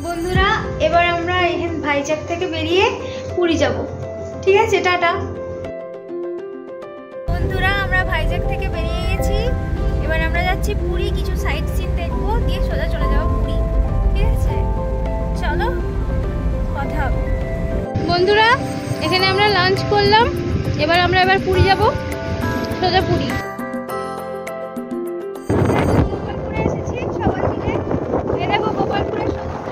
বন্ধুরা এবার আমরা এখান ভাইজ্যাক থেকে বেরিয়ে পুরী যাব। ঠিক আছে, টাটা। বন্ধুরা আমরা ভাইজ্যাক থেকে বেরিয়ে গেছি, এবার আমরা যাচ্ছি পুরী, কিছু সাইট সিন দেখবো, দিয়ে সোজা চলে যাবো পুরী। ঠিক আছে, চলো কথা হবে। বন্ধুরা এখানে আমরা লাঞ্চ করলাম, এবার পুরী যাব, সোজা পুরী। গোপালপুরে এসেছি সবাই মিলে, এ দেখো গোপালপুরের সমুদ্র।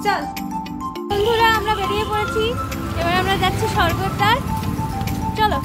চল বন্ধুরা, আমরা বেরিয়ে পড়েছি। এবার আমরা যাচ্ছি স্বর্গদ্বার। চলো।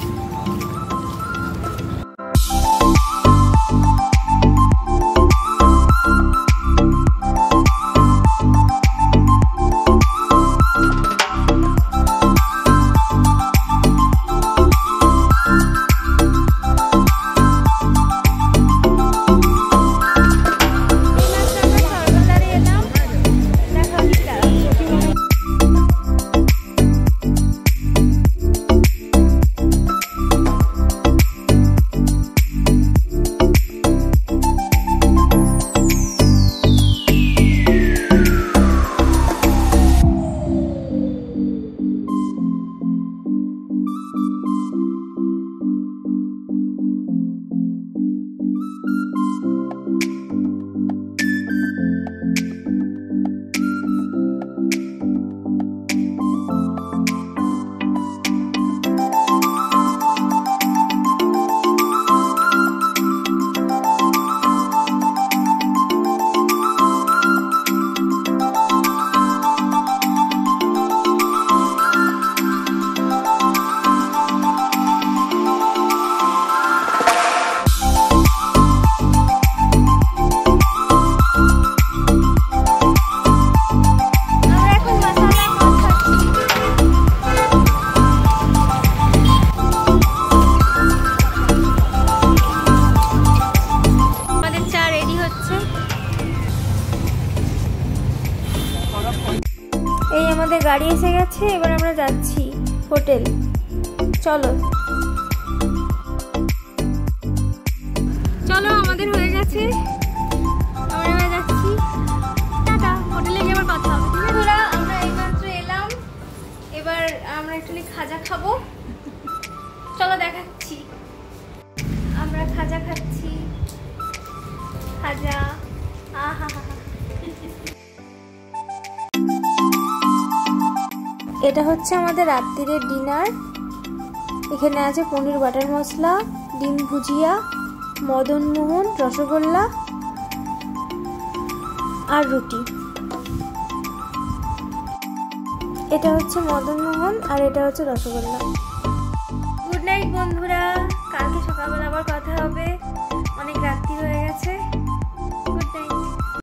এই আমাদের গাড়ি এসে গেছে, এবার আমরা যাচ্ছি হোটেল। চলো চলো, আমাদের হয়ে গেছে, আমরা এবার যাচ্ছি। টাটা, হোটেলে গিয়ে আবার কথা হবে। বন্ধুরা, আমরা এইমাত্র এলাম, এবার আমরা একটু খাজা খাবো। চলো দেখাচ্ছি, আমরা খাজা খাচ্ছি। খাজা, আহা হা হা। এটা হচ্ছে আমাদের রাত্রিরের ডিনার। এখানে আছে পনির বাটার মশলা, ডিম ভুজিয়া, মদনমোহন, রসগোল্লা আর রুটি। এটা হচ্ছে মদনমোহন আর এটা হচ্ছে রসগোল্লা। গুড নাইট বন্ধুরা, কালকে সকালবেলা আবার কথা হবে, অনেক রাত্রি হয়ে গেছে।